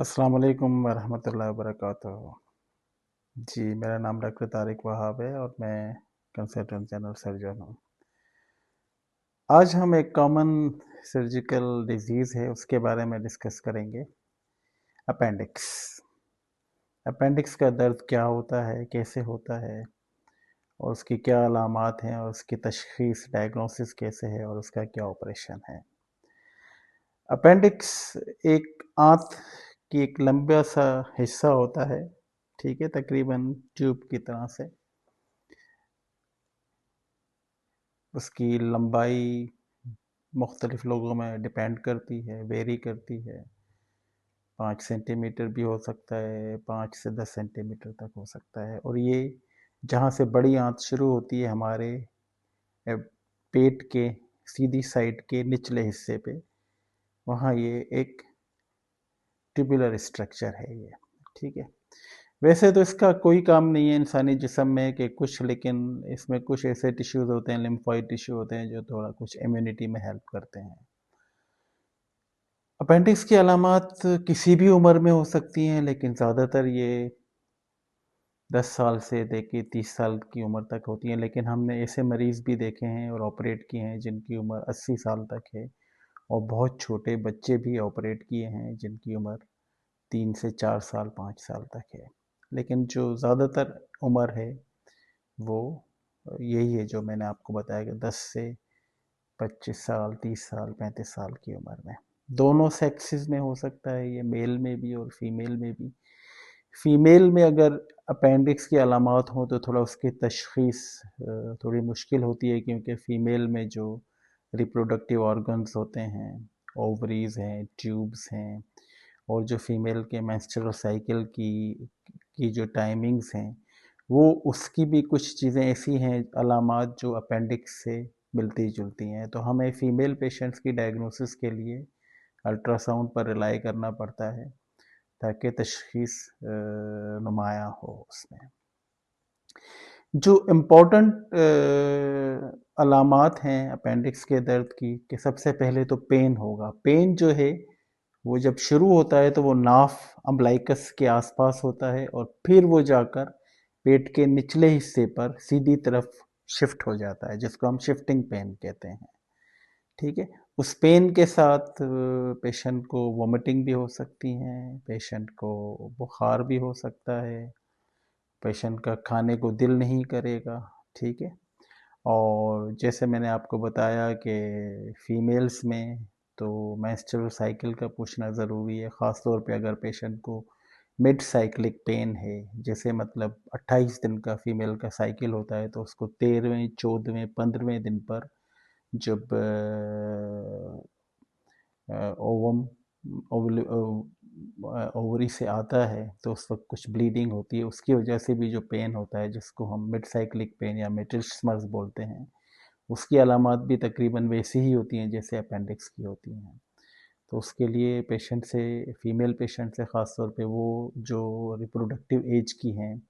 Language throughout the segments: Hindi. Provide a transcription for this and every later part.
अस्सलाम वालेकुम वरहमतुल्लाहि वबरकातुहू। जी, मेरा नाम डॉक्टर तारिक वहाब है और मैं कंसल्टेंट जनरल सर्जन हूँ। आज हम एक कॉमन सर्जिकल डिजीज़ है उसके बारे में डिस्कस करेंगे, अपेंडिक्स। अपेंडिक्स का दर्द क्या होता है, कैसे होता है और उसकी क्या अलामात हैं और उसकी तशख़ीस डायग्नोसिस कैसे है और उसका क्या ऑपरेशन है। अपेंडिक्स एक आंत की एक लंबा सा हिस्सा होता है, ठीक है, तकरीबन ट्यूब की तरह से। उसकी लंबाई मुख्तलिफ लोगों में डिपेंड करती है, वेरी करती है। 5 सेंटीमीटर भी हो सकता है, 5 से 10 सेंटीमीटर तक हो सकता है। और ये जहाँ से बड़ी आंत शुरू होती है हमारे पेट के सीधी साइड के निचले हिस्से पे, वहाँ ये एक ट्यूबुलर स्ट्रक्चर है ये, ठीक है। वैसे तो इसका कोई काम नहीं है इंसानी जिस्म में कि कुछ, लेकिन इसमें कुछ ऐसे टिश्यूज़ होते हैं, लिम्फोइड टिश्यू होते हैं जो थोड़ा कुछ इम्यूनिटी में हेल्प करते हैं। अपेंडिक्स की अलामात किसी भी उम्र में हो सकती हैं, लेकिन ज़्यादातर ये 10 साल से लेके 30 साल की उम्र तक होती हैं। लेकिन हमने ऐसे मरीज़ भी देखे हैं और ऑपरेट किए हैं जिनकी उम्र 80 साल तक है, और बहुत छोटे बच्चे भी ऑपरेट किए हैं जिनकी उम्र 3 से 4 साल 5 साल तक है। लेकिन जो ज़्यादातर उम्र है वो यही है जो मैंने आपको बताया कि 10 से 25 साल, 30 साल, 35 साल की उम्र में। दोनों सेक्सेस में हो सकता है ये, मेल में भी और फीमेल में भी। फीमेल में अगर अपेंडिक्स की अलामात हों तो थोड़ा उसकी तशख़ीस थोड़ी मुश्किल होती है, क्योंकि फ़ीमेल में जो रिप्रोडक्टिव ऑर्गन्स होते हैं, ओवरीज़ हैं, ट्यूब्स हैं, और जो फीमेल के मेंस्ट्रुअल साइकिल की जो टाइमिंग्स हैं, वो उसकी भी कुछ चीज़ें ऐसी हैं, अलामात जो अपेंडिक्स से मिलती जुलती हैं। तो हमें फीमेल पेशेंट्स की डायग्नोसिस के लिए अल्ट्रासाउंड पर रिलाई करना पड़ता है ताकि तशख़ीस नुमाया हो उसमें। जो इम्पोर्टेंट अलामात हैं अपेंडिक्स के दर्द की, कि सबसे पहले तो पेन होगा। पेन जो है वो जब शुरू होता है तो वो नाफ अम्बलाइकस के आसपास होता है, और फिर वो जाकर पेट के निचले हिस्से पर सीधी तरफ शिफ्ट हो जाता है, जिसको हम शिफ्टिंग पेन कहते हैं, ठीक है। उस पेन के साथ पेशेंट को वोमिटिंग भी हो सकती है, पेशेंट को बुखार भी हो सकता है, पेशेंट का खाने को दिल नहीं करेगा, ठीक है। और जैसे मैंने आपको बताया कि फीमेल्स में तो मेंस्ट्रुअल साइकिल का पूछना ज़रूरी है, ख़ास तौर पे अगर पेशेंट को मिड साइक्लिक पेन है, जैसे मतलब 28 दिन का फीमेल का साइकिल होता है, तो उसको 13वें, 14वें, 15वें दिन पर जब ओवम ओवरी से आता है तो उस वक्त कुछ ब्लीडिंग होती है, उसकी वजह से भी जो पेन होता है जिसको हम मिड साइक्लिक पेन या मेटिस्मस बोलते हैं, उसकी अलामात भी तकरीबन वैसी ही होती हैं जैसे अपेंडिक्स की होती हैं। तो उसके लिए पेशेंट से, फीमेल पेशेंट से ख़ास तौर पे वो जो रिप्रोडक्टिव एज की हैं,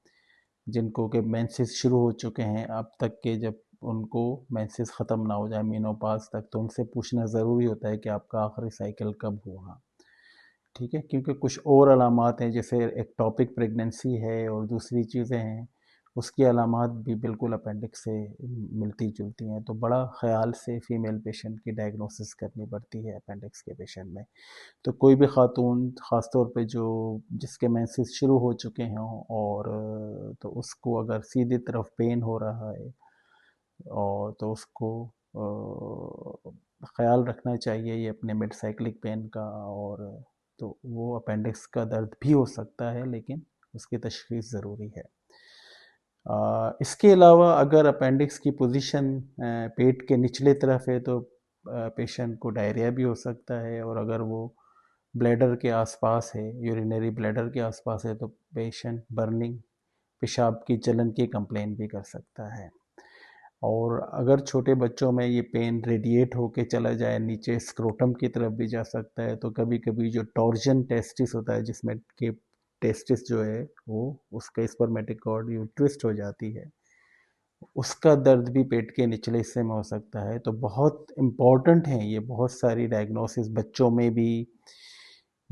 जिनको कि मेंसेस शुरू हो चुके हैं अब तक के, जब उनको मेंसेस ख़त्म ना हो जाए मेनोपॉज़ तक, तो उनसे पूछना ज़रूरी होता है कि आपका आखिरी साइकिल कब हुआ, ठीक है। क्योंकि कुछ और अलामात हैं, जैसे एक्टोपिक प्रेगनेंसी है और दूसरी चीज़ें हैं, उसकी अलामात भी बिल्कुल अपेंडिक्स से मिलती जुलती हैं। तो बड़ा ख़याल से फ़ीमेल पेशेंट की डायग्नोसिस करनी पड़ती है अपेंडिक्स के पेशेंट में। तो कोई भी खातून ख़ास तौर पे जो जिसके मेंसेस शुरू हो चुके हों, और तो उसको अगर सीधी तरफ पेन हो रहा है, और तो उसको ख़याल रखना चाहिए ये अपने मिड साइक्लिक पेन का। और तो वो अपेंडिक्स का दर्द भी हो सकता है, लेकिन उसकी तशख़ीस ज़रूरी है। इसके अलावा अगर अपेंडिक्स की पोजीशन पेट के निचले तरफ है तो पेशेंट को डायरिया भी हो सकता है, और अगर वो ब्लैडर के आसपास है, यूरिनरी ब्लैडर के आसपास है, तो पेशेंट बर्निंग, पेशाब की जलन की कंप्लेन भी कर सकता है। और अगर छोटे बच्चों में ये पेन रेडिएट होके चला जाए नीचे स्क्रोटम की तरफ भी जा सकता है, तो कभी कभी जो टॉर्जन टेस्टिस होता है, जिसमें के टेस्टिस जो है वो उसका स्पर्मेटिक कॉर्ड यूँ ट्विस्ट हो जाती है, उसका दर्द भी पेट के निचले हिस्से में हो सकता है। तो बहुत इम्पॉर्टेंट है ये बहुत सारी डायग्नोसिस, बच्चों में भी,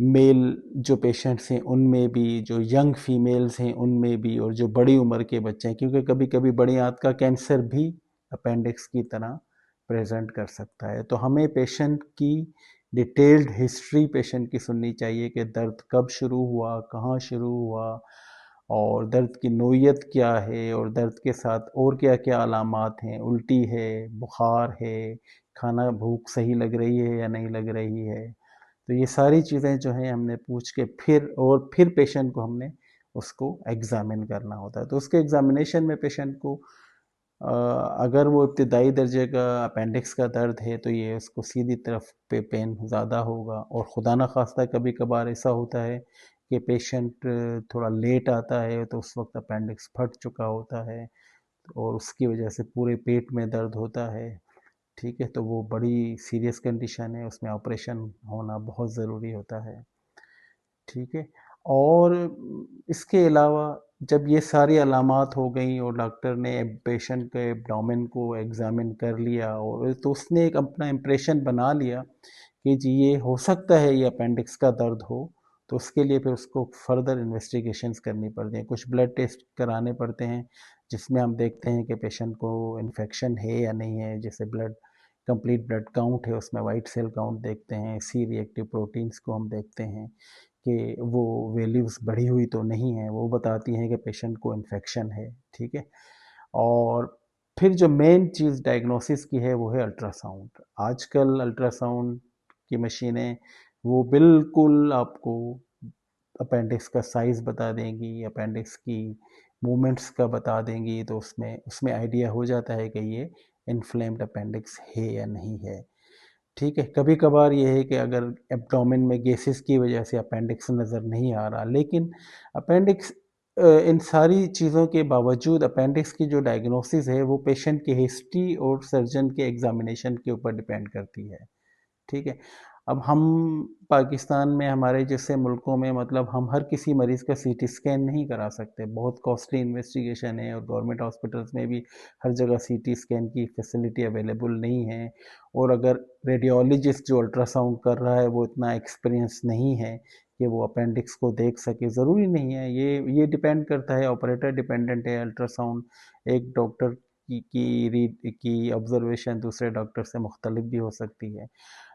मेल जो पेशेंट्स हैं उनमें भी, जो यंग फीमेल्स हैं उनमें भी, और जो बड़ी उम्र के बच्चे हैं, क्योंकि कभी कभी बड़ी आंत का कैंसर भी अपेंडिक्स की तरह प्रेजेंट कर सकता है। तो हमें पेशेंट की डिटेल्ड हिस्ट्री पेशेंट की सुननी चाहिए कि दर्द कब शुरू हुआ, कहाँ शुरू हुआ, और दर्द की नोयत क्या है, और दर्द के साथ और क्या क्या अलामात हैं, उल्टी है, बुखार है, खाना भूख सही लग रही है या नहीं लग रही है। तो ये सारी चीज़ें जो हैं हमने पूछ के फिर पेशेंट को हमने उसको एग्ज़ामिन करना होता है। तो उसके एग्ज़ामिनेशन में पेशेंट को अगर वो इब्तदाई दर्जे का अपेंडिक्स का दर्द है तो ये उसको सीधी तरफ पे पेन ज़्यादा होगा, और खुदा न खास्ता कभी कभार ऐसा होता है कि पेशेंट थोड़ा लेट आता है तो उस वक्त अपेंडिक्स फट चुका होता है और उसकी वजह से पूरे पेट में दर्द होता है। ठीक है, तो वो बड़ी सीरियस कंडीशन है, उसमें ऑपरेशन होना बहुत ज़रूरी होता है। ठीक है, और इसके अलावा जब ये सारी अलामात हो गई और डॉक्टर ने पेशेंट के एब्डोमेन को एग्ज़ामिन कर लिया, और तो उसने एक अपना इम्प्रेशन बना लिया कि जी ये हो सकता है ये अपेंडिक्स का दर्द हो, तो उसके लिए फिर उसको फर्दर इन्वेस्टिगेशंस करनी पड़ती हैं, कुछ ब्लड टेस्ट कराने पड़ते हैं जिसमें हम देखते हैं कि पेशेंट को इन्फेक्शन है या नहीं है। जैसे ब्लड कंप्लीट ब्लड काउंट है, उसमें वाइट सेल काउंट देखते हैं, सी रिएक्टिव प्रोटीन्स को हम देखते हैं कि वो वैल्यूज़ बढ़ी हुई तो नहीं है, वो बताती हैं कि पेशेंट को इन्फेक्शन है। ठीक है, और फिर जो मेन चीज़ डायग्नोसिस की है वो है अल्ट्रासाउंड। आजकल अल्ट्रासाउंड की मशीनें वो बिल्कुल आपको अपेंडिक्स का साइज़ बता देंगी, अपेंडिक्स की मूवमेंट्स का बता देंगी, तो उसमें उसमें आइडिया हो जाता है कि ये इन्फ्लेम्ड अपेंडिक्स है या नहीं है। ठीक है, कभी कभार ये है कि अगर एब्डोमेन में गैसेस की वजह से अपेंडिक्स नज़र नहीं आ रहा, लेकिन अपेंडिक्स इन सारी चीज़ों के बावजूद अपेंडिक्स की जो डायग्नोसिस है वो पेशेंट की हिस्ट्री और सर्जन के एग्जामिनेशन के ऊपर डिपेंड करती है। ठीक है, अब हम पाकिस्तान में, हमारे जैसे मुल्कों में, मतलब हम हर किसी मरीज़ का सीटी स्कैन नहीं करा सकते, बहुत कॉस्टली इन्वेस्टिगेशन है, और गवर्नमेंट हॉस्पिटल्स में भी हर जगह सीटी स्कैन की फैसिलिटी अवेलेबल नहीं है। और अगर रेडियोलॉजिस्ट जो अल्ट्रासाउंड कर रहा है वो इतना एक्सपीरियंस नहीं है कि वो अपेंडिक्स को देख सके, ज़रूरी नहीं है, ये डिपेंड करता है, ऑपरेटर डिपेंडेंट है अल्ट्रासाउंड। एक डॉक्टर की रीड की ऑब्जर्वेशन दूसरे डॉक्टर से मुख्तलिफ भी हो सकती है।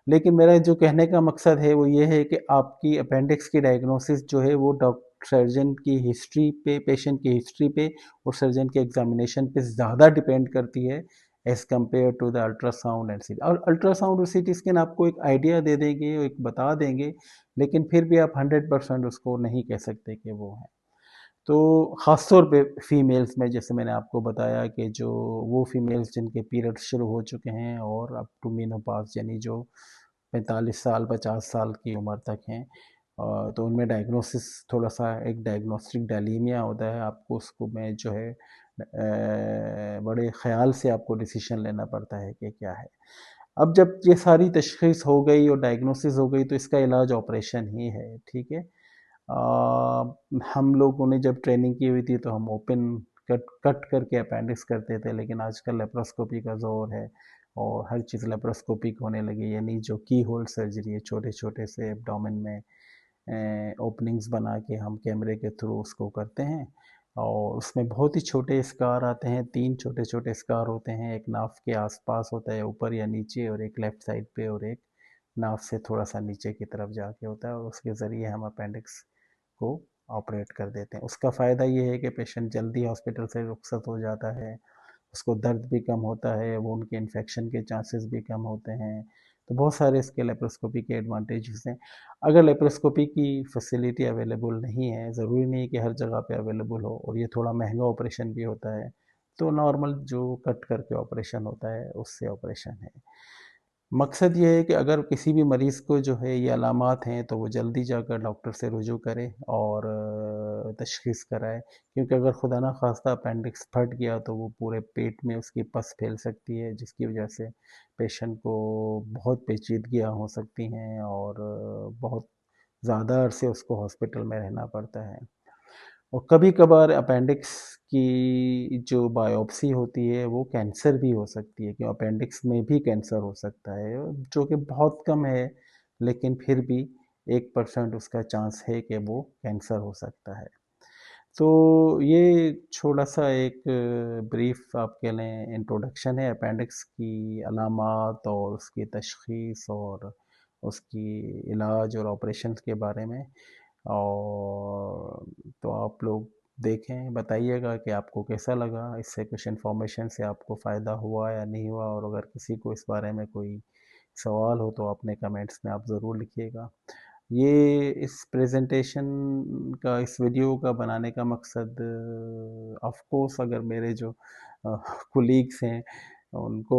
लेकिन मेरा जो कहने का मकसद है वो ये है कि आपकी अपेंडिक्स की डायग्नोसिस जो है वो डॉक्टर सर्जन की हिस्ट्री पे, पेशेंट की हिस्ट्री पे और सर्जन के एग्जामिनेशन पे ज़्यादा डिपेंड करती है as compare to the ultrasound and CT. और अल्ट्रासाउंड और सीटी स्कैन आपको एक आइडिया दे देंगे, एक बता देंगे, लेकिन फिर भी आप 100% उसको नहीं कह सकते कि वो है। तो ख़ास तौर पे फीमेल्स में, जैसे मैंने आपको बताया कि जो वो फीमेल्स जिनके पीरियड्स शुरू हो चुके हैं और अप टू मेनोपॉज, यानी जो 45 साल 50 साल की उम्र तक हैं, तो उनमें डायग्नोसिस थोड़ा सा एक डायग्नोस्टिक डायलीमिया होता है। आपको उसको में जो है बड़े ख़्याल से आपको डिसीजन लेना पड़ता है कि क्या है। अब जब ये सारी तशख़ीस हो गई और डायग्नोसिस हो गई तो इसका इलाज ऑपरेशन ही है। ठीक है, हम लोगों ने जब ट्रेनिंग की हुई थी तो हम ओपन कट कट करके अपेंडिक्स करते थे, लेकिन आजकल लेप्रोस्कोपी का ज़ोर है और हर चीज़ लेप्रोस्कोपिक होने लगी, यानी जो की होल सर्जरी है, छोटे छोटे से एब्डोमेन में ओपनिंग्स बना के हम कैमरे के थ्रू उसको करते हैं, और उसमें बहुत ही छोटे स्कार आते हैं, 3 छोटे छोटे स्कार होते हैं, एक नाफ के आसपास होता है ऊपर या नीचे, और एक लेफ़्ट साइड पे, और एक नाफ से थोड़ा सा नीचे की तरफ जाके होता है, और उसके ज़रिए हम अपेंडिक्स को ऑपरेट कर देते हैं। उसका फ़ायदा ये है कि पेशेंट जल्दी हॉस्पिटल से रुखसत हो जाता है, उसको दर्द भी कम होता है, वो उनके इन्फेक्शन के चांसेस भी कम होते हैं। तो बहुत सारे इसके लेप्रोस्कोपी के एडवांटेजेस हैं। अगर लेप्रोस्कोपी की फैसिलिटी अवेलेबल नहीं है, ज़रूरी नहीं कि हर जगह पे अवेलेबल हो, और ये थोड़ा महंगा ऑपरेशन भी होता है, तो नॉर्मल जो कट करके ऑपरेशन होता है उससे ऑपरेशन है। मकसद ये है कि अगर किसी भी मरीज़ को जो है ये अलामात हैं तो वो जल्दी जाकर डॉक्टर से रुजू करे और तशख़ीस कराए, क्योंकि अगर खुदा ना खास्ता अपेंडिक्स फट गया तो वो पूरे पेट में उसकी पस फैल सकती है, जिसकी वजह से पेशेंट को बहुत पेचीदगियाँ हो सकती हैं और बहुत ज़्यादा अरसे उसको हॉस्पिटल में रहना पड़ता है। और कभी कभार अपेंडिक्स की जो बायोप्सी होती है वो कैंसर भी हो सकती है, कि अपेंडिक्स में भी कैंसर हो सकता है, जो कि बहुत कम है, लेकिन फिर भी 1% उसका चांस है कि वो कैंसर हो सकता है। तो ये छोटा-सा एक ब्रीफ आप कह लें इंट्रोडक्शन है अपेंडिक्स की अलामात और उसकी तशख़ीस और उसकी इलाज और ऑपरेशंस के बारे में। और तो आप लोग देखें, बताइएगा कि आपको कैसा लगा, इससे कुछ इन्फॉर्मेशन से आपको फ़ायदा हुआ या नहीं हुआ, और अगर किसी को इस बारे में कोई सवाल हो तो अपने कमेंट्स में आप ज़रूर लिखिएगा। ये इस प्रेजेंटेशन का, इस वीडियो का बनाने का मकसद, ऑफ कोर्स अगर मेरे जो कुलीग्स हैं उनको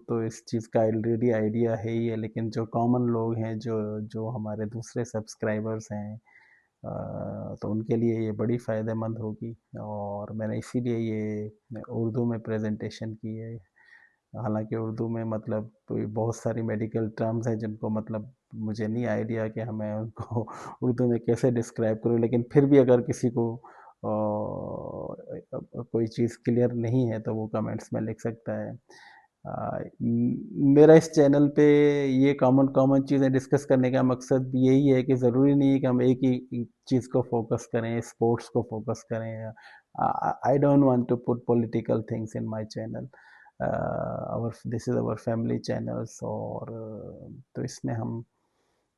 तो इस चीज़ का ऑलरेडी आइडिया है ही है, लेकिन जो कॉमन लोग हैं, जो जो हमारे दूसरे सब्सक्राइबर्स हैं, तो उनके लिए ये बड़ी फ़ायदेमंद होगी। और मैंने इसीलिए ये उर्दू में प्रेजेंटेशन की है। हालांकि उर्दू में मतलब कोई बहुत सारी मेडिकल टर्म्स हैं जिनको मतलब मुझे नहीं आइडिया कि हमें उनको उर्दू में कैसे डिस्क्राइब करूँ, लेकिन फिर भी अगर किसी को कोई चीज़ क्लियर नहीं है तो वो कमेंट्स में लिख सकता है। मेरा इस चैनल पे ये कॉमन कॉमन चीज़ें डिस्कस करने का मकसद भी यही है कि ज़रूरी नहीं है कि हम एक ही चीज़ को फोकस करें, स्पोर्ट्स को फोकस करें। I don't want to put political things in my channel. Our this is our family channels. और तो इसमें हम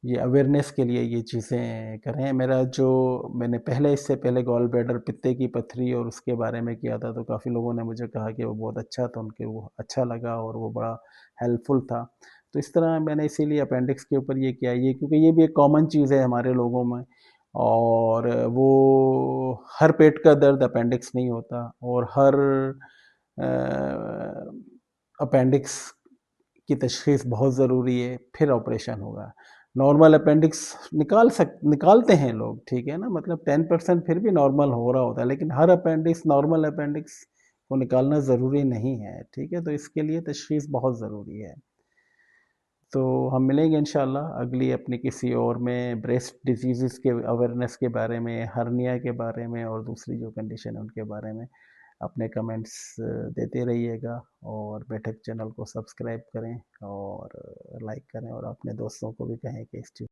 ये अवेयरनेस के लिए ये चीज़ें करें। मेरा जो मैंने पहले, इससे पहले गॉल ब्लैडर, पित्ते की पथरी और उसके बारे में किया था, तो काफ़ी लोगों ने मुझे कहा कि वो बहुत अच्छा था, उनके वो अच्छा लगा और वो बड़ा हेल्पफुल था। तो इस तरह मैंने इसीलिए अपेंडिक्स के ऊपर ये किया, ये क्योंकि ये भी एक कॉमन चीज़ है हमारे लोगों में। और वो हर पेट का दर्द अपेंडिक्स नहीं होता, और हर अपेंडिक्स की तशख़ीस बहुत ज़रूरी है, फिर ऑपरेशन होगा। नॉर्मल अपेंडिक्स निकालते हैं लोग, ठीक है ना, मतलब 10% फिर भी नॉर्मल हो रहा होता है, लेकिन हर अपेंडिक्स, नॉर्मल अपेंडिक्स को निकालना ज़रूरी नहीं है, ठीक है। तो इसके लिए तशख़ीस बहुत ज़रूरी है। तो हम मिलेंगे इंशाल्लाह अगली अपनी किसी और में, ब्रेस्ट डिजीज़ के अवेयरनेस के बारे में, हर्निया के बारे में, और दूसरी जो कंडीशन है उनके बारे में। अपने कमेंट्स देते रहिएगा, और बैठक चैनल को सब्सक्राइब करें और लाइक करें, और अपने दोस्तों को भी कहें कि इस चीज़